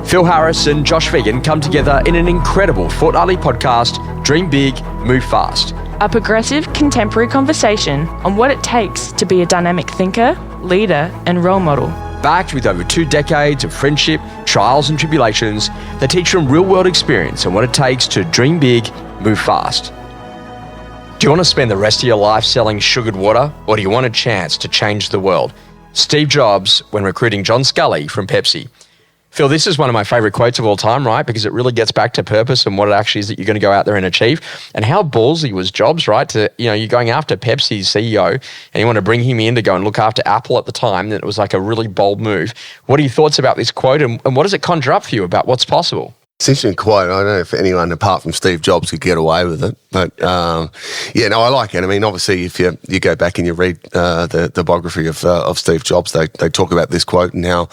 Phil Harris and Josh Phegan come together in an incredible fortnightly podcast, Dream Big, Move Fast. A progressive, contemporary conversation on what it takes to be a dynamic thinker, leader, and role model. Backed with over 2 decades of friendship, trials and tribulations that teach from real-world experience and what it takes to dream big, move fast. Do you want to spend the rest of your life selling sugared water, or do you want a chance to change the world? Steve Jobs when recruiting John Scully from Pepsi. Phil, this is one of my favorite quotes of all time, right? Because it really gets back to purpose and what it actually is that you're going to go out there and achieve. And how ballsy was Jobs, right? You're going after Pepsi's CEO and you want to bring him in to go and look after Apple at the time. And it was like a really bold move. What are your thoughts about this quote and what does it conjure up for you about what's possible? It's an interesting quote. I don't know if anyone apart from Steve Jobs could get away with it. But, I like it. I mean, obviously, if you go back and you read the biography of Steve Jobs, they talk about this quote and how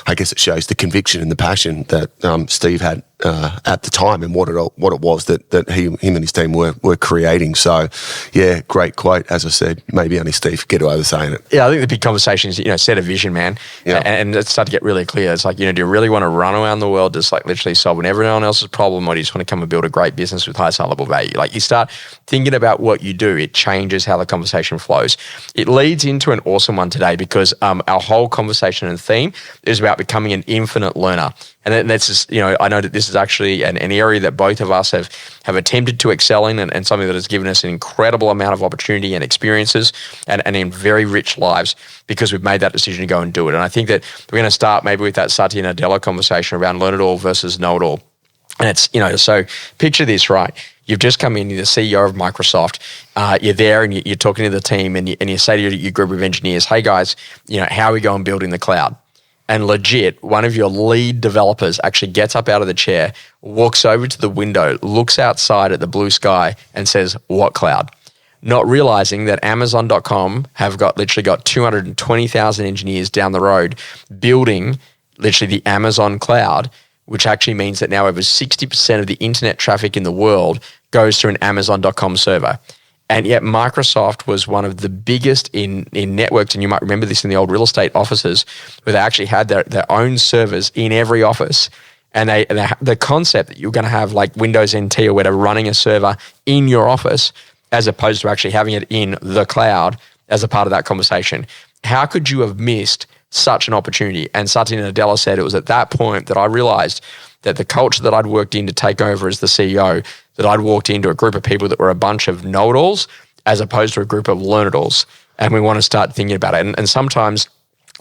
I guess it shows the conviction and the passion that Steve had at the time and what it was that him and his team were creating. So, yeah, great quote. As I said, maybe only Steve could get away with saying it. Yeah, I think the big conversation is, set a vision, man. Yeah. And it's started to get really clear. It's like, do you really want to run around the world just like literally solving everyone else's problem, or do you just want to come and build a great business with high sellable value? Like you start thinking about what you do, it changes how the conversation flows. It leads into an awesome one today because our whole conversation and theme is about becoming an infinite learner. And that's just, I know that this is actually an area that both of us have attempted to excel in and something that has given us an incredible amount of opportunity and experiences and in very rich lives because we've made that decision to go and do it. And I think that we're going to start maybe with that Satya Nadella conversation around learn it all versus know it all. And it's, so picture this, right? You've just come in, you're the CEO of Microsoft. You're there and you're talking to the team and you say to your group of engineers, hey guys, how are we going building the cloud? And legit, one of your lead developers actually gets up out of the chair, walks over to the window, looks outside at the blue sky and says, what cloud? Not realizing that Amazon.com have literally got 220,000 engineers down the road building literally the Amazon cloud, which actually means that now over 60% of the internet traffic in the world goes through an Amazon.com server. And yet Microsoft was one of the biggest in networks, and you might remember this in the old real estate offices, where they actually had their own servers in every office. And the concept that you're going to have like Windows NT or whatever running a server in your office, as opposed to actually having it in the cloud as a part of that conversation. How could you have missed such an opportunity? And Satya Nadella said it was at that point that I realized that the culture that I'd worked in to take over as the CEO, that I'd walked into a group of people that were a bunch of know-it-alls as opposed to a group of learn-it-alls. And we want to start thinking about it. And sometimes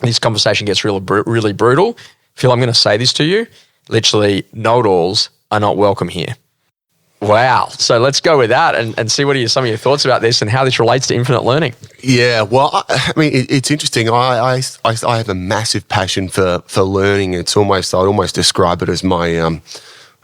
this conversation gets really brutal. Phil, I'm going to say this to you. Literally, know-it-alls are not welcome here. Wow. So let's go with that and see what are some of your thoughts about this and how this relates to infinite learning. Yeah, well, it's interesting. I have a massive passion for learning. I'd almost describe it as my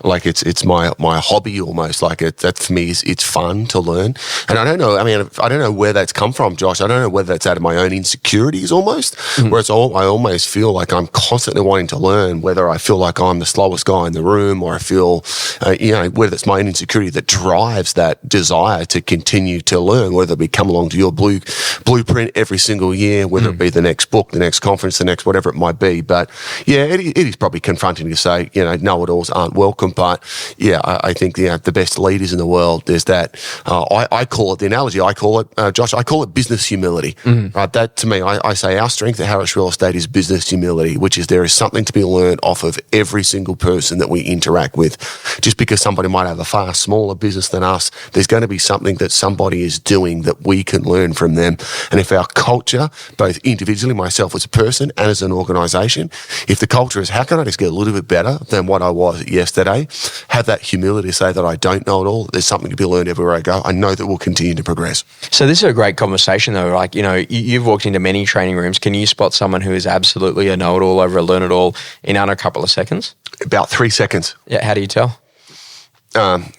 it's my hobby almost. Like that for me it's fun to learn. And I don't know where that's come from, Josh. I don't know whether that's out of my own insecurities almost, where I almost feel like I'm constantly wanting to learn, whether I feel like I'm the slowest guy in the room or I feel, whether it's my own insecurity that drives that desire to continue to learn, whether it be come along to your blueprint every single year, whether it be the next book, the next conference, the next whatever it might be. But yeah, it is probably confronting to say, know-it-alls aren't welcome. But yeah, I think the best leaders in the world, there's that. I call it the analogy. I call it, Josh. I call it business humility. Right? That to me, I say our strength at Harris Real Estate is business humility, which is there is something to be learned off of every single person that we interact with. Just because somebody might have a far smaller business than us, there's going to be something that somebody is doing that we can learn from them. And if our culture, both individually, myself as a person and as an organisation, if the culture is how can I just get a little bit better than what I was yesterday, have that humility to say that I don't know it all, there's something to be learned everywhere I go, I know that we'll continue to progress. So this is a great conversation though. Like, you've walked into many training rooms. Can you spot someone who is absolutely a know-it-all over a learn-it-all in under a couple of seconds? About 3 seconds. Yeah, how do you tell?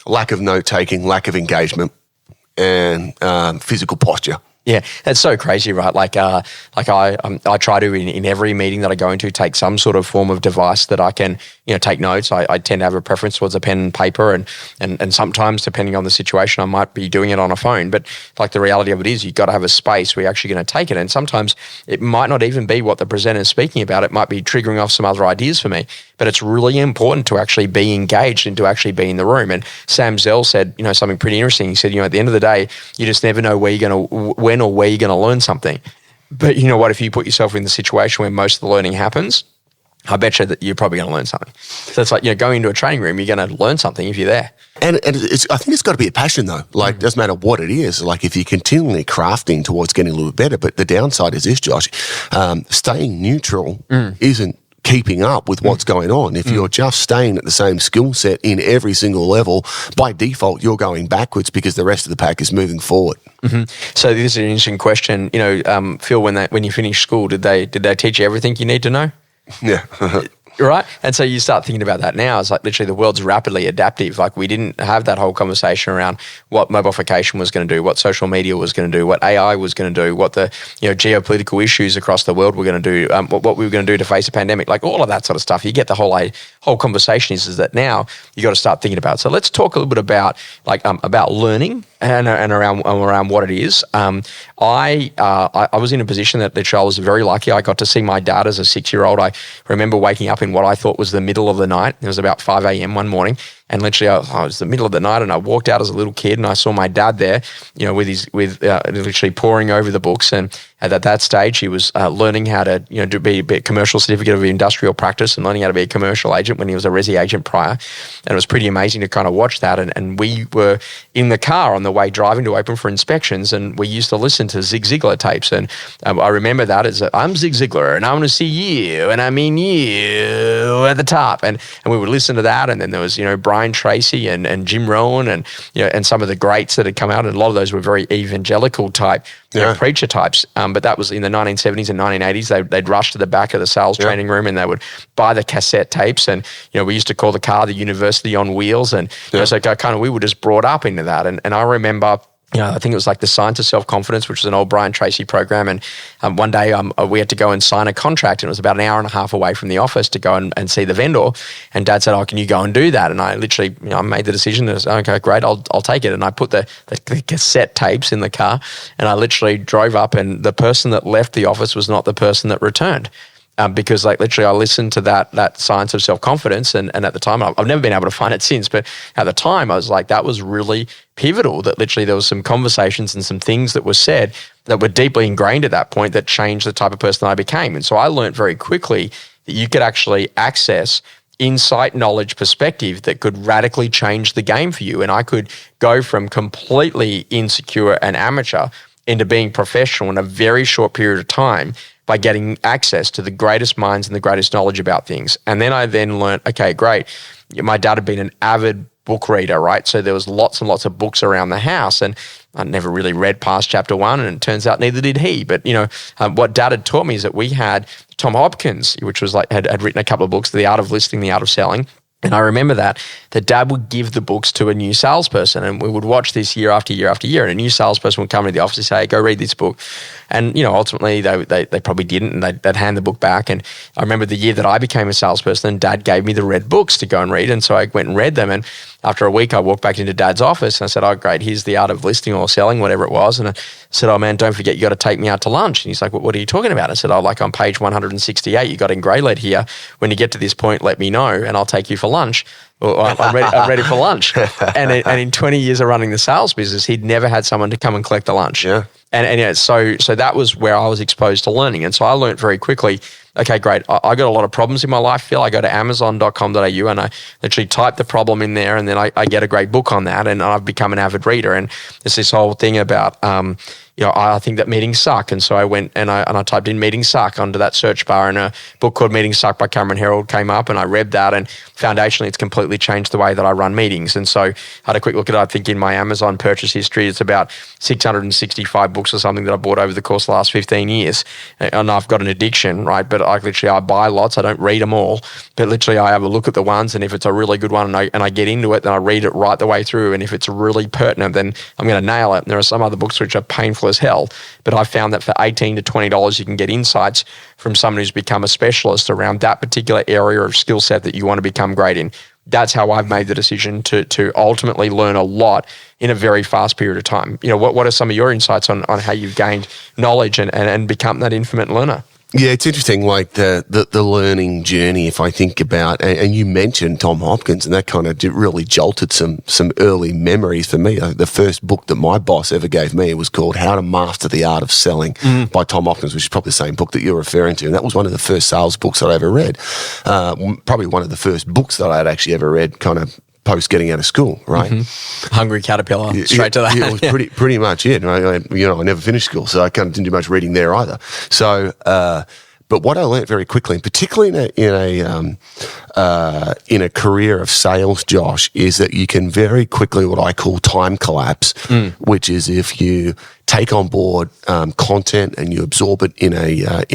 Lack of note-taking, lack of engagement, and physical posture. Yeah, it's so crazy, right? Like I try to in every meeting that I go into take some sort of form of device that I can, take notes. I tend to have a preference towards a pen and paper, and sometimes depending on the situation, I might be doing it on a phone. But like the reality of it is, you've got to have a space where you're actually going to take it. And sometimes it might not even be what the presenter is speaking about. It might be triggering off some other ideas for me. But it's really important to actually be engaged and to actually be in the room. And Sam Zell said, something pretty interesting. He said, at the end of the day, you just never know when or where you're going to learn something. But you know what? If you put yourself in the situation where most of the learning happens, I bet you that you're probably going to learn something. So it's like, going into a training room, you're going to learn something if you're there. And I think it's got to be a passion though. Like, it doesn't matter what it is. Like, if you're continually crafting towards getting a little bit better, but the downside is this, Josh, staying neutral isn't keeping up with what's going on. If you're just staying at the same skill set in every single level, by default, you're going backwards because the rest of the pack is moving forward. Mm-hmm. So this is an interesting question. Phil, when you finished school, did they teach you everything you need to know? Yeah. Right? And so you start thinking about that now. It's like literally the world's rapidly adaptive. Like, we didn't have that whole conversation around what mobilification was going to do, what social media was going to do, what AI was going to do, what the geopolitical issues across the world were going to do, what we were going to do to face a pandemic, like all of that sort of stuff. You get the whole conversation is that now you got to start thinking about it. So let's talk a little bit about about learning and around what it is. I was in a position that literally I was very lucky. I got to see my dad as a 6-year-old. I remember waking up in what I thought was the middle of the night. It was about 5 a.m. one morning. And literally, I was the middle of the night, and I walked out as a little kid, and I saw my dad there, with literally poring over the books. And at that stage, he was learning how to, be a commercial certificate of industrial practice and learning how to be a commercial agent when he was a resi agent prior. And it was pretty amazing to kind of watch that. And we were in the car on the way driving to open for inspections, and we used to listen to Zig Ziglar tapes. And I remember that as I'm Zig Ziglar, and I want to see you, and I mean you at the top. And we would listen to that, and then there was Brian Tracy and Jim Rohn and some of the greats that had come out, and a lot of those were very evangelical type preacher types. But that was in the 1970s and 1980s. They'd rush to the back of the sales training room, and they would buy the cassette tapes. And we used to call the car the University on Wheels. And so kind of we were just brought up into that. And I remember, I think it was like the Science of Self-Confidence, which was an old Brian Tracy program. And one day we had to go and sign a contract, and it was about an hour and a half away from the office to go and see the vendor. And Dad said, can you go and do that? And I literally, I made the decision. I was, okay, great, I'll take it. And I put the cassette tapes in the car, and I literally drove up, and the person that left the office was not the person that returned. Because literally I listened to that Science of Self-Confidence, and at the time, I've never been able to find it since, but at the time I was like, that was really pivotal, that literally there was some conversations and some things that were said that were deeply ingrained at that point that changed the type of person I became. And so I learned very quickly that you could actually access insight, knowledge, perspective that could radically change the game for you. And I could go from completely insecure and amateur into being professional in a very short period of time by getting access to the greatest minds and the greatest knowledge about things. And then I learned, okay, great. My dad had been an avid book reader, right? So there was lots and lots of books around the house, and I never really read past chapter 1, and it turns out neither did he. But, what Dad had taught me is that we had Tom Hopkins, which was had written a couple of books, The Art of Listening, The Art of Selling. And I remember that Dad would give the books to a new salesperson, and we would watch this year after year after year. And a new salesperson would come into the office and say, hey, go read this book. And, ultimately they probably didn't, and they'd hand the book back. And I remember the year that I became a salesperson, Dad gave me the red books to go and read. And so I went and read them. And after a week, I walked back into Dad's office and I said, oh, great, here's The Art of Listening or Selling, whatever it was. And I said, oh, man, don't forget, you got to take me out to lunch. And he's like, what are you talking about? I said, oh, like on page 168, you got in grey lead here. When you get to this point, let me know and I'll take you for lunch. Well, I'm ready for lunch. And in 20 years of running the sales business, he'd never had someone to come and collect the lunch. Yeah. And so that was where I was exposed to learning. And so I learned very quickly, okay, great. I got a lot of problems in my life, Phil. I go to amazon.com.au and I literally type the problem in there, and then I get a great book on that, and I've become an avid reader. And there's this whole thing about, I think that meetings suck. And so I went and I typed in meetings suck onto that search bar, and a book called Meetings Suck by Cameron Herold came up, and I read that, and foundationally it's completely completely changed the way that I run meetings. And so I had a quick look at it. I think in my Amazon purchase history, it's about 665 books or something that I bought over the course of the last 15 years. And I've got an addiction, right? But I buy lots. I don't read them all. But literally I have a look at the ones, and if it's a really good one and I get into it, then I read it right the way through. And if it's really pertinent, then I'm going to nail it. And there are some other books which are painful as hell. But I found that for $18 to $20, you can get insights from someone who's become a specialist around that particular area of skill set that you want to become great in. That's how I've made the decision to ultimately learn a lot in a very fast period of time. What are some of your insights on how you've gained knowledge and become that infinite learner? Yeah, it's interesting, like the learning journey, if I think about, and you mentioned Tom Hopkins, and that kind of really jolted some early memories for me. The first book that my boss ever gave me was called How to Master the Art of Selling by Tom Hopkins, which is probably the same book that you're referring to. And that was one of the first sales books that I ever read. Probably one of the first books that I had actually ever read kind of post getting out of school, right? Mm-hmm. Hungry caterpillar, straight to that. Yeah, it was pretty much it. I never finished school, so I kind of didn't do much reading there either. So, but what I learned very quickly, and particularly in a career of sales, Josh, is that you can very quickly what I call time collapse, which is if you take on board content and you absorb it in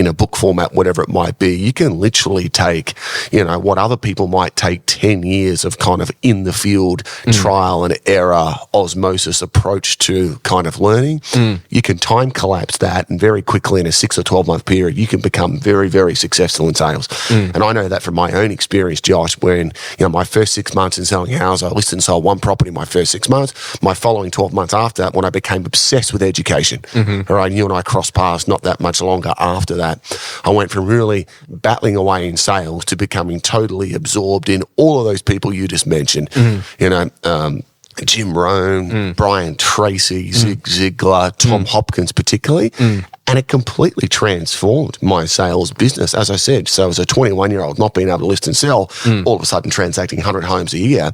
a book format, whatever it might be, you can literally take, what other people might take 10 years of kind of in the field trial and error osmosis approach to kind of learning. You can time collapse that, and very quickly in a 6 or 12 month period, you can become very, very successful in sales. And I know that from my own experience, Josh, when, my first 6 months in selling houses, I listed and sold one property my first 6 months. My following 12 months after that, when I became obsessed with education, all right, you and I crossed paths not that much longer after that. I went from really battling away in sales to becoming totally absorbed in all of those people you just mentioned. Jim Rohn, Brian Tracy, Zig Ziglar, Tom Hopkins particularly. And it completely transformed my sales business. As I said, so as a 21-year-old not being able to list and sell, all of a sudden transacting 100 homes a year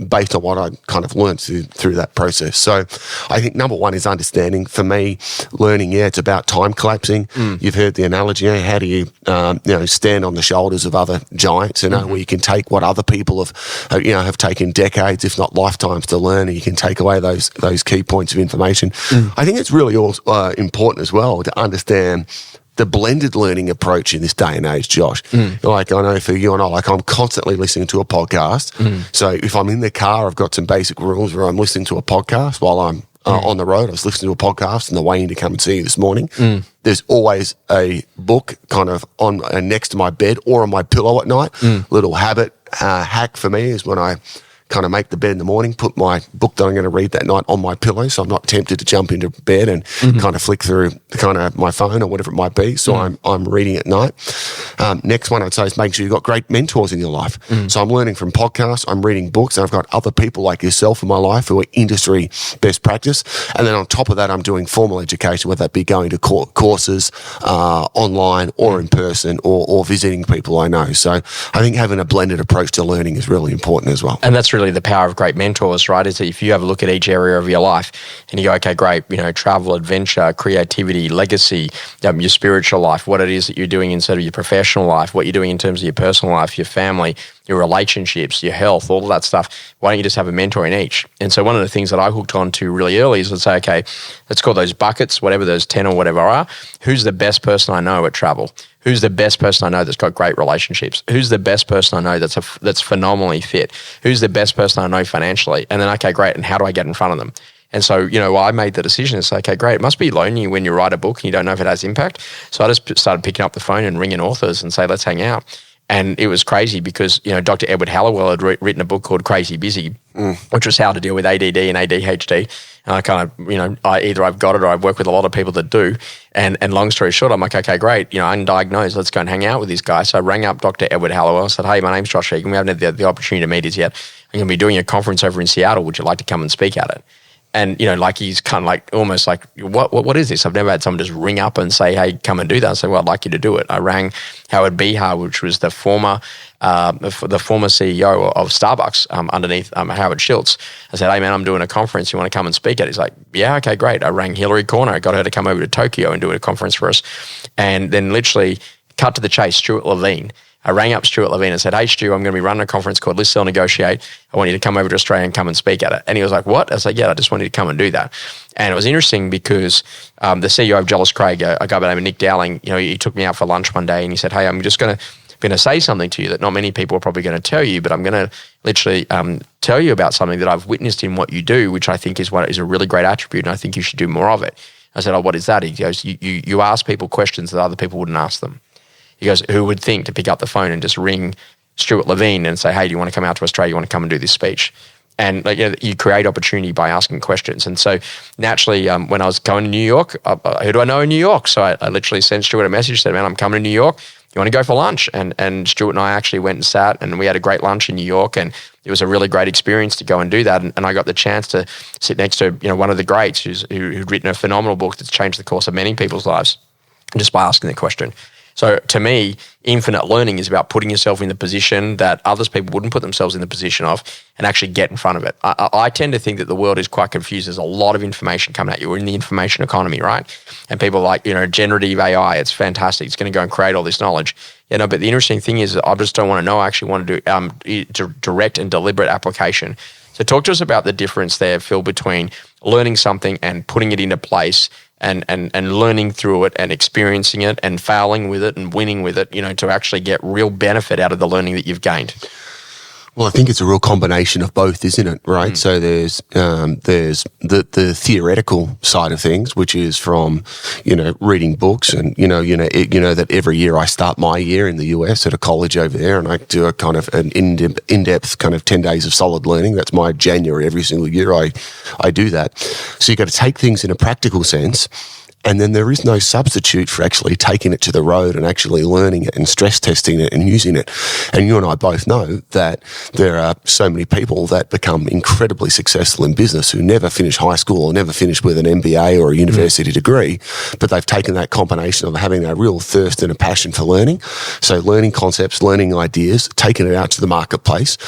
based on what I kind of learned through that process. So I think number one is understanding. For me, learning, it's about time collapsing. You've heard the analogy, how do you, stand on the shoulders of other giants, where you can take what other people have taken decades, if not lifetimes to learn, and you can take away those key points of information. I think it's really important as well to understand the blended learning approach in this day and age, Josh. Like I know for you and I, I'm constantly listening to a podcast. So if I'm in the car, I've got some basic rules where I'm listening to a podcast while I'm on the road. I was listening to a podcast on the way in to come and see you this morning. There's always a book kind of on next to my bed or on my pillow at night. Little habit hack for me is when I kind of make the bed in the morning, put my book that I'm going to read that night on my pillow, so I'm not tempted to jump into bed and kind of flick through kind of my phone or whatever it might be. So I'm reading at night. Next one I'd say is make sure you've got great mentors in your life. So I'm learning from podcasts, I'm reading books, and I've got other people like yourself in my life who are industry best practice. And then on top of that, I'm doing formal education, whether that be going to courses online or in person or visiting people I know. So I think having a blended approach to learning is really important as well. And that's really the power of great mentors, right? Is that if you have a look at each area of your life and you go, okay, great, travel, adventure, creativity, legacy, your spiritual life, what it is that you're doing instead of your professional life, what you're doing in terms of your personal life, your family, your relationships, your health, all of that stuff. Why don't you just have a mentor in each? And so one of the things that I hooked on to really early is let's say, okay, let's call those buckets, whatever those 10 or whatever are. Who's the best person I know at travel? Who's the best person I know that's got great relationships? Who's the best person I know that's phenomenally fit? Who's the best person I know financially? And then, okay, great, and how do I get in front of them? And so, I made the decision to say, okay, great, it must be lonely when you write a book and you don't know if it has impact. So I just started picking up the phone and ringing authors and say, let's hang out. And it was crazy because, Dr. Edward Hallowell had written a book called Crazy Busy, which was how to deal with ADD and ADHD. And I kind of, either I've got it or I've worked with a lot of people that do. And long story short, I'm like, okay, great, undiagnosed, let's go and hang out with this guy. So I rang up Dr. Edward Hallowell and said, hey, my name's Josh Phegan. We haven't had the opportunity to meet us yet. I'm going to be doing a conference over in Seattle. Would you like to come and speak at it? And, he's kind of like, almost like, what is this? I've never had someone just ring up and say, hey, come and do that. I said, well, I'd like you to do it. I rang Howard Behar, which was the former CEO of Starbucks underneath Howard Schultz. I said, hey, man, I'm doing a conference. You want to come and speak at it? He's like, yeah, okay, great. I rang Hillary Corner. I got her to come over to Tokyo and do a conference for us. And then literally cut to the chase, Stuart Levine, I rang up Stuart Levine and said, hey, Stu, I'm going to be running a conference called List, Sell, Negotiate. I want you to come over to Australia and come and speak at it. And he was like, what? I was like, yeah, I just want you to come and do that. And it was interesting because the CEO of Jealous Craig, a guy by the name of Nick Dowling, he took me out for lunch one day and he said, hey, I'm just going to say something to you that not many people are probably going to tell you, but I'm going to literally tell you about something that I've witnessed in what you do, which I think is a really great attribute, and I think you should do more of it. I said, oh, what is that? He goes, you ask people questions that other people wouldn't ask them. He goes, who would think to pick up the phone and just ring Stuart Levine and say, hey, do you want to come out to Australia? You want to come and do this speech? And you create opportunity by asking questions. And so naturally, when I was going to New York, who do I know in New York? So I literally sent Stuart a message, said, man, I'm coming to New York. You want to go for lunch? And Stuart and I actually went and sat, and we had a great lunch in New York, and it was a really great experience to go and do that. And I got the chance to sit next to one of the greats who'd written a phenomenal book that's changed the course of many people's lives just by asking the question. So to me, infinite learning is about putting yourself in the position that others people wouldn't put themselves in the position of and actually get in front of it. I tend to think that the world is quite confused. There's a lot of information coming at you. We're in the information economy, right? And people are like, generative AI, it's fantastic. It's going to go and create all this knowledge. But the interesting thing is I just don't want to know. I actually want to do direct and deliberate application. So talk to us about the difference there, Phil, between learning something and putting it into place and learning through it and experiencing it and failing with it and winning with it, to actually get real benefit out of the learning that you've gained. Well, I think it's a real combination of both, isn't it? Right. So there's the theoretical side of things, which is from reading books, and that every year I start my year in the US at a college over there, and I do a kind of an in-depth kind of 10 days of solid learning. That's my January every single year. I do that. So you've got to take things in a practical sense. And then there is no substitute for actually taking it to the road and actually learning it and stress testing it and using it. And you and I both know that there are so many people that become incredibly successful in business who never finish high school or never finish with an MBA or a university degree, but they've taken that combination of having a real thirst and a passion for learning. So learning concepts, learning ideas, taking it out to the marketplace,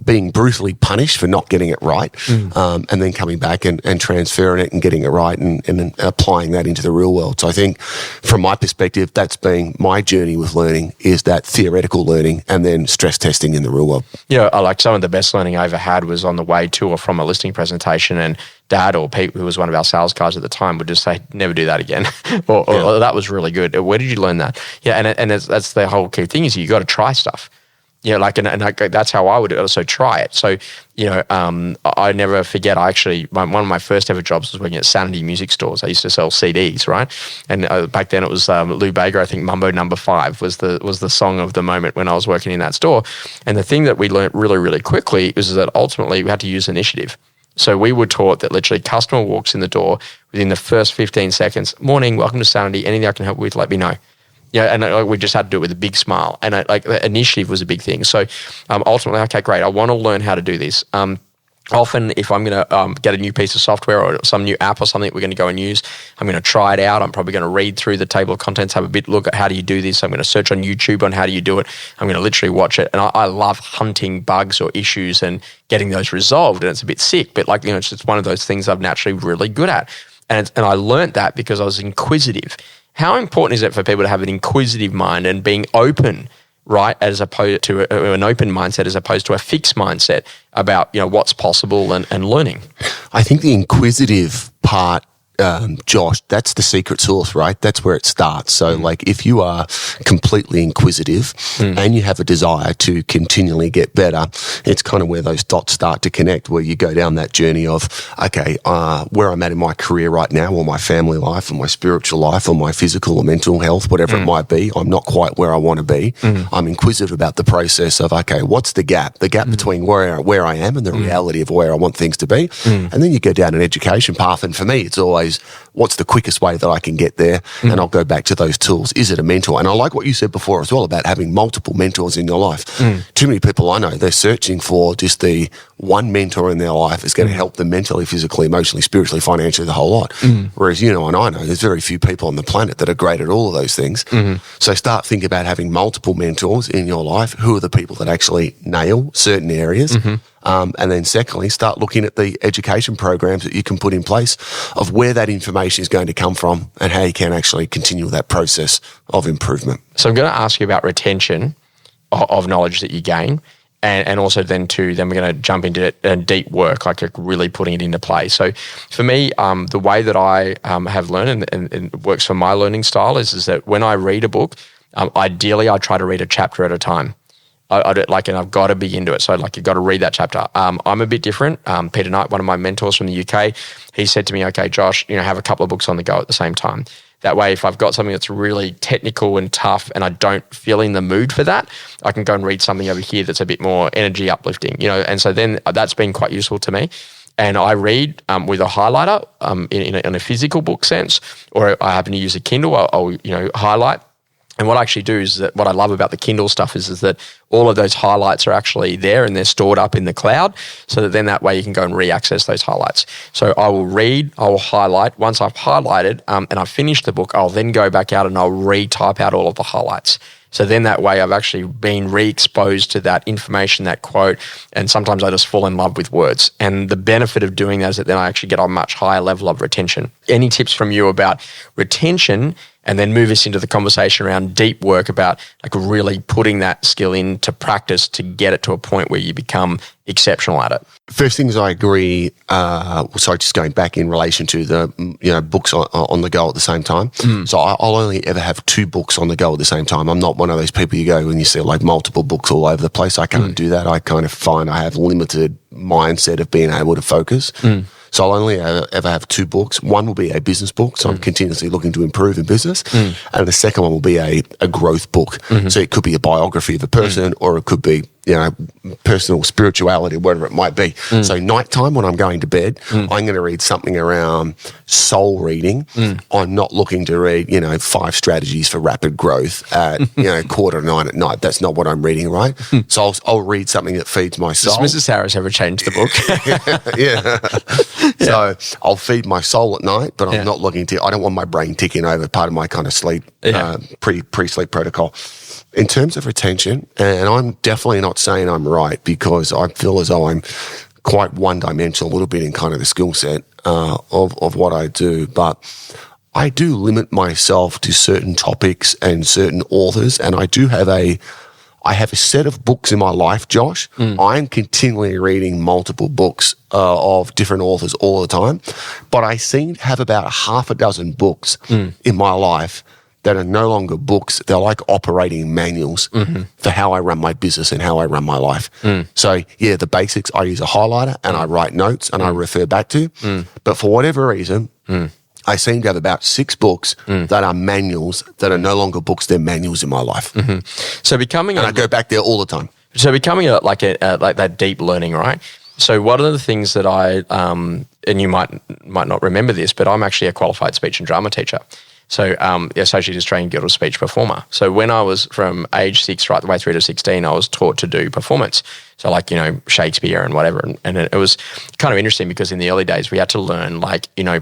being brutally punished for not getting it right, and then coming back and transferring it and getting it right and applying that into the real world. So I think from my perspective, that's been my journey with learning, is that theoretical learning and then stress testing in the real world. I like some of the best learning I ever had was on the way to or from a listing presentation, and Dad or Pete, who was one of our sales guys at the time, would just say, never do that again. or that was really good. Where did you learn that? And that's the whole key thing, is you got to try stuff. That's how I would also try it. So, I never forget, one of my first ever jobs was working at Sanity music stores. I used to sell CDs, right? And back then it was Lou Bega, I think Mambo No. 5 was the song of the moment when I was working in that store. And the thing that we learned really, really quickly was that ultimately we had to use initiative. So we were taught that literally customer walks in the door within the first 15 seconds, morning, welcome to Sanity, anything I can help with, let me know. And we just had to do it with a big smile. And the initiative was a big thing. So ultimately, okay, great, I want to learn how to do this. Often, if I'm going to get a new piece of software or some new app or something that we're going to go and use, I'm going to try it out. I'm probably going to read through the table of contents, have a bit look at how do you do this. I'm going to search on YouTube on how do you do it. I'm going to literally watch it. And I love hunting bugs or issues and getting those resolved. And it's a bit sick, but it's just one of those things I'm naturally really good at. And I learned that because I was inquisitive. How important is it for people to have an inquisitive mind and being open, right, as opposed to an open mindset as opposed to a fixed mindset about what's possible and learning? I think the inquisitive part, Josh, that's the secret sauce, right? That's where it starts. So if you are completely inquisitive and you have a desire to continually get better, it's kind of where those dots start to connect, where you go down that journey of, okay, where I'm at in my career right now, or my family life, or my spiritual life, or my physical or mental health, whatever it might be, I'm not quite where I want to be. I'm inquisitive about the process of, okay, what's the gap? The gap between where I am and the reality of where I want things to be. And then you go down an education path. And for me, it's always, what's the quickest way that I can get there? And I'll go back to those tools. Is it a mentor? And I like what you said before as well about having multiple mentors in your life. Too many people I know, they're searching for just the one mentor in their life is going to help them mentally, physically, emotionally, spiritually, financially, the whole lot. Whereas and I know there's very few people on the planet that are great at all of those things. So start thinking about having multiple mentors in your life. Who are the people that actually nail certain areas? And then secondly, start looking at the education programs that you can put in place of where that information is going to come from and how you can actually continue that process of improvement. So I'm going to ask you about retention of knowledge that you gain. And also then we're going to jump into deep work, like really putting it into play. So for me, the way that I have learned and it works for my learning style is that when I read a book, ideally I try to read a chapter at a time. And I've got to be into it. So you've got to read that chapter. I'm a bit different. Peter Knight, one of my mentors from the UK, he said to me, okay, Josh, have a couple of books on the go at the same time. That way, if I've got something that's really technical and tough and I don't feel in the mood for that, I can go and read something over here that's a bit more energy uplifting, and so then that's been quite useful to me. And I read with a highlighter in a physical book sense, or I happen to use a Kindle, I'll highlight. And what I actually do is that what I love about the Kindle stuff is that all of those highlights are actually there and they're stored up in the cloud, so that then that way you can go and re-access those highlights. So I will read, I will highlight. Once I've highlighted and I've finished the book, I'll then go back out and I'll re-type out all of the highlights. So then that way I've actually been re-exposed to that information, that quote, and sometimes I just fall in love with words. And the benefit of doing that is that then I actually get a much higher level of retention. Any tips from you about retention, and then move us into the conversation around deep work about really putting that skill into practice to get it to a point where you become exceptional at it? First things I agree, just going back in relation to the, books on the go at the same time. So I'll only ever have 2 books on the go at the same time. I'm not one of those people you go and you see multiple books all over the place. I can't do that. I kind of find I have limited mindset of being able to focus. So I'll only ever have 2 books. One will be a business book, so I'm continuously looking to improve in business. And the second one will be a growth book. So it could be a biography of a person, or it could be personal spirituality, whatever it might be. So nighttime when I'm going to bed, I'm going to read something around soul reading. I'm not looking to read, 5 strategies for rapid growth at, 9:15 at night. That's not what I'm reading, right? So I'll read something that feeds my soul. Does Mrs. Harris ever change the book? Yeah. So I'll feed my soul at night, but I'm not looking to, I don't want my brain ticking over, part of my kind of sleep, pre-sleep protocol. In terms of retention, and I'm definitely not saying I'm right, because I feel as though I'm quite one-dimensional a little bit in kind of the skill set of what I do, but I do limit myself to certain topics and certain authors, and I have a set of books in my life, Josh. I'm continually reading multiple books of different authors all the time, but I seem to have about half a dozen books in my life that are no longer books. They're like operating manuals for how I run my business and how I run my life. So, the basics, I use a highlighter and I write notes and I refer back to. But for whatever reason, I seem to have about 6 books that are manuals that are no longer books, they're manuals in my life. So becoming I go back there all the time. So becoming like that deep learning, right? So one of the things that I, and you might not remember this, but I'm actually a qualified speech and drama teacher. So the Associate Australian Guild of Speech Performer. So when I was from age 6 right the way through to 16, I was taught to do performance. So Shakespeare and whatever. And it was kind of interesting because in the early days we had to learn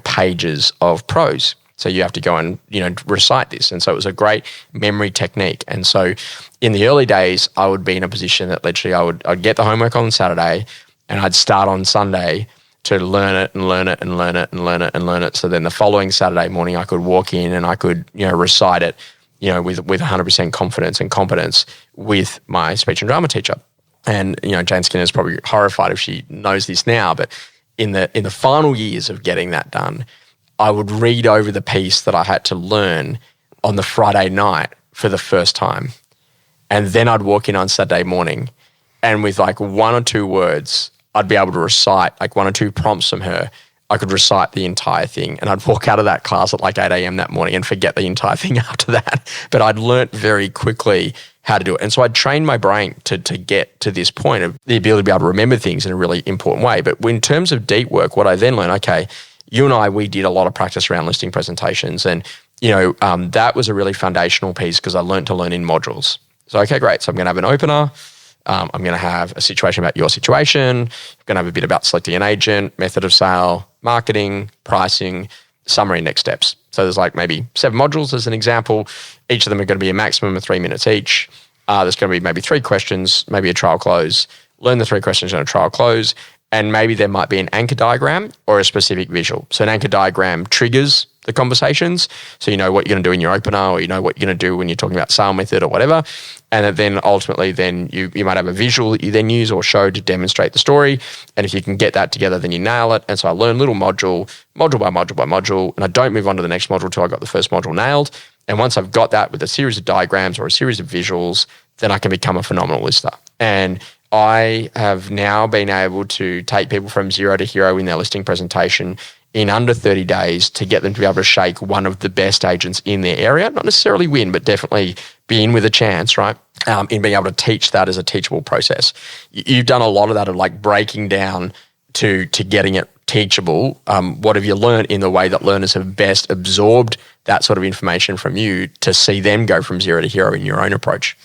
pages of prose. So you have to go and, recite this. And so it was a great memory technique. And so in the early days, I would be in a position that literally I'd get the homework on Saturday and I'd start on Sunday to learn it and learn it and learn it and learn it and learn it. So then the following Saturday morning, I could walk in and I could, recite it, with 100% confidence and competence with my speech and drama teacher. And, Jane Skinner's probably horrified if she knows this now, but in the final years of getting that done, I would read over the piece that I had to learn on the Friday night for the first time. And then I'd walk in on Saturday morning and with 1 or 2 words, I'd be able to recite 1 or 2 prompts from her. I could recite the entire thing and I'd walk out of that class at 8 a.m. that morning and forget the entire thing after that. But I'd learnt very quickly how to do it. And so I'd trained my brain to get to this point of the ability to be able to remember things in a really important way. But in terms of deep work, what I then learned, okay, you and I, we did a lot of practice around listing presentations and, that was a really foundational piece because I learned to learn in modules. So, okay, great. So I'm going to have an opener. I'm going to have a situation about your situation. I'm going to have a bit about selecting an agent, method of sale, marketing, pricing, summary, next steps. So there's maybe 7 modules as an example. Each of them are going to be a maximum of 3 minutes each. There's going to be maybe 3 questions, maybe a trial close. Learn the 3 questions in a trial close. And maybe there might be an anchor diagram or a specific visual. So an anchor diagram triggers the conversations. So you know what you're going to do in your opener, or you know what you're going to do when you're talking about sale method or whatever. And then ultimately then you might have a visual that you then use or show to demonstrate the story. And if you can get that together, then you nail it. And so I learn little module by module, and I don't move on to the next module until I got the first module nailed. And once I've got that with a series of diagrams or a series of visuals, then I can become a phenomenal lister. And I have now been able to take people from zero to hero in their listing presentation in under 30 days to get them to be able to shake one of the best agents in their area. Not necessarily win, but definitely be in with a chance, right? In being able to teach that as a teachable process. You've done a lot of that of like breaking down to getting it teachable. What have you learned in the way that learners have best absorbed that sort of information from you to see them go from zero to hero in your own approach?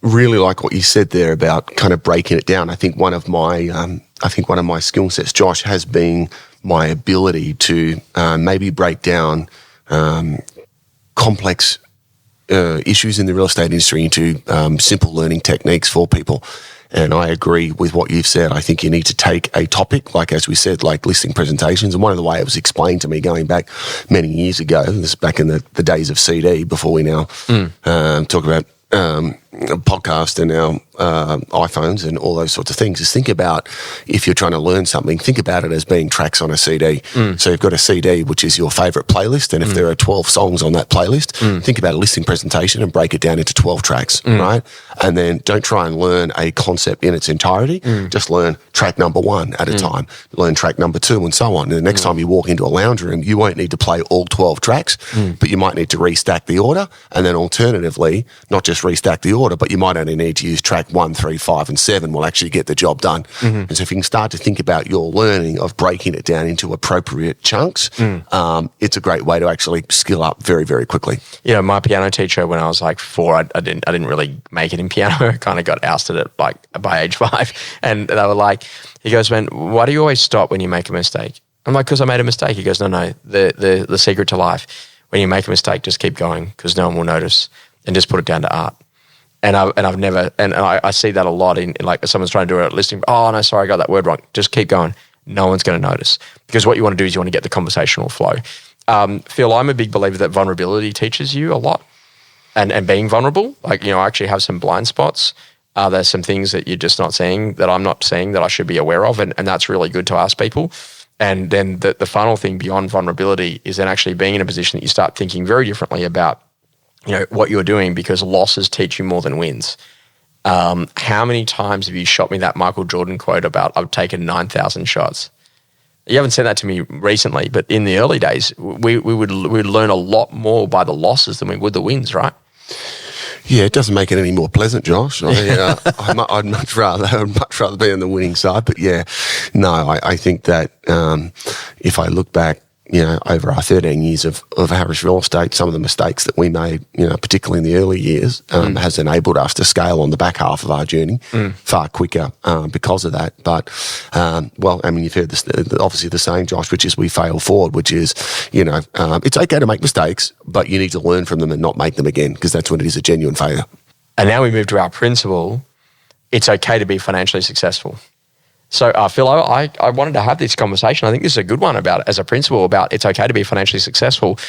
Really like what you said there about kind of breaking it down. I think one of my skill sets, Josh, has been my ability to maybe break down complex issues in the real estate industry into simple learning techniques for people. And I agree with what you've said. I think you need to take a topic, like as we said, like listing presentations. And one of the way it was explained to me going back many years ago, this is back in the days of CD before we now talk about podcast and our iPhones and all those sorts of things, is think about, if you're trying to learn something, think about it as being tracks on a CD. So you've got a CD, which is your favourite playlist, and if there are 12 songs on that playlist, think about a listing presentation and break it down into 12 tracks, right? And then don't try and learn a concept in its entirety. Just learn track number 1 at a time, learn track number 2 and so on. And the next time you walk into a lounge room, you won't need to play all 12 tracks, but you might need to restack the order, and then alternatively, not just restack the order, but you might only need to use track 1, 3, 5 and 7 will actually get the job done. And so if you can start to think about your learning of breaking it down into appropriate chunks, it's a great way to actually skill up very, very quickly. You know, my piano teacher, when I was like 4, I didn't really make it in piano. I kind of got ousted at like by age 5. And they were like, he goes, man, why do you always stop when you make a mistake? I'm like, because I made a mistake. He goes, no, the secret to life, when you make a mistake, just keep going because no one will notice, and just put it down to art. And I've never, and I see that a lot in like if someone's trying to do a listing. Oh no, sorry, I got that word wrong. Just keep going. No one's going to notice, because what you want to do is you want to get the conversational flow. Phil, I'm a big believer that vulnerability teaches you a lot, and being vulnerable. Like, you know, I actually have some blind spots. There's some things that you're just not seeing, that I'm not seeing, that I should be aware of, and that's really good to ask people. And then the final thing beyond vulnerability is then actually being in a position that you start thinking very differently about, you know, what you're doing, because losses teach you more than wins. How many times have you shot me that Michael Jordan quote about I've taken 9,000 shots? You haven't said that to me recently, but in the early days, we would learn a lot more by the losses than we would the wins, right? Yeah, it doesn't make it any more pleasant, Josh. I'd much rather be on the winning side. But yeah, no, I think that if I look back, you know, over our 13 years of Harris Real Estate, some of the mistakes that we made, you know, particularly in the early years, has enabled us to scale on the back half of our journey far quicker because of that. But, well, I mean, you've heard this, obviously the saying, Josh, which is we fail forward, which is, you know, it's okay to make mistakes, but you need to learn from them and not make them again, because that's when it is a genuine failure. And now we move to our principle. It's okay to be financially successful. So, Phil, I wanted to have this conversation. I think this is a good one about, as a principle, about it's okay to be financially successful.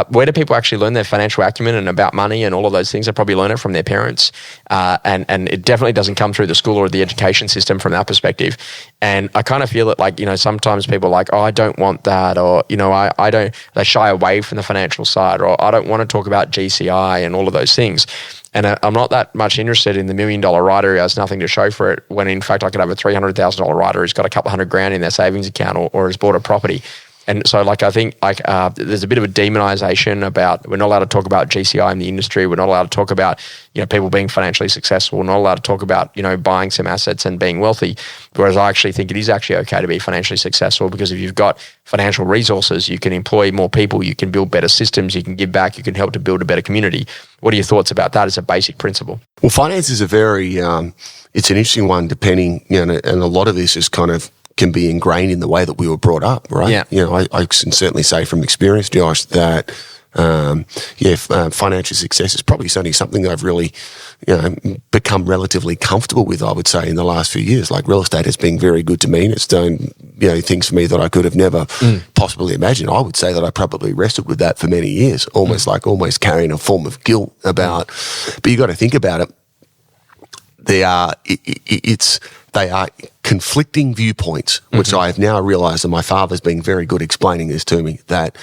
Where do people actually learn their financial acumen and about money and all of those things? They probably learn it from their parents. And it definitely doesn't come through the school or the education system from that perspective. And I kind of feel that, like, you know, sometimes people are like, oh, I don't want that, or, you know, I don't, they shy away from the financial side, or I don't want to talk about GCI and all of those things. And I'm not that much interested in the $1 million writer who has nothing to show for it, when in fact I could have a $300,000 writer who's got a couple $100,000 in their savings account, or has bought a property. And so, like, I think like there's a bit of a demonization about, we're not allowed to talk about GCI in the industry. We're not allowed to talk about, you know, people being financially successful. We're not allowed to talk about, you know, buying some assets and being wealthy. Whereas I actually think it is actually okay to be financially successful, because if you've got financial resources, you can employ more people, you can build better systems, you can give back, you can help to build a better community. What are your thoughts about that as a basic principle? Well, finance is a very, it's an interesting one, depending, you know, and a lot of this is kind of can be ingrained in the way that we were brought up, right? Yeah. You know, I can certainly say from experience, Josh, that Financial success is probably only something that I've really, become relatively comfortable with, I would say, in the last few years. Like real estate has been very good to me, and it's done, things for me that I could have never possibly imagined. I would say that I probably wrestled with that for many years, almost carrying a form of guilt about, but you got to think about it. They are conflicting viewpoints, which I have now realised, and my father's been very good explaining this to me, that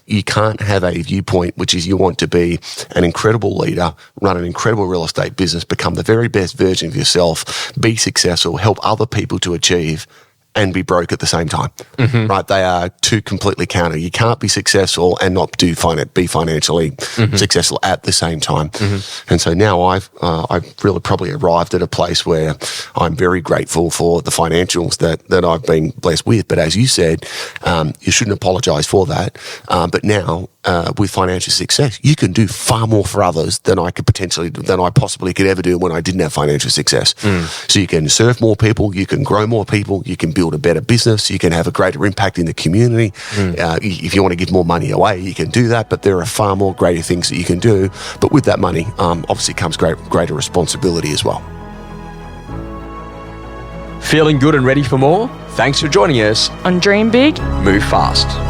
you can't have a viewpoint which is you want to be an incredible leader, run an incredible real estate business, become the very best version of yourself, be successful, help other people to achieve, and be broke at the same time, right? They are two completely counter. You can't be successful and not be financially successful at the same time. And so now I've really probably arrived at a place where I'm very grateful for the financials that I've been blessed with. But as you said, you shouldn't apologise for that. But now with financial success, you can do far more for others than I possibly could ever do when I didn't have financial success. So you can serve more people, you can grow more people, you can build a better business, you can have a greater impact in the community. If you want to give more money away, you can do that, but there are far more greater things that you can do. But with that money, obviously comes greater responsibility as well. Feeling good and ready for more? Thanks for joining us On Dream Big, Move Fast.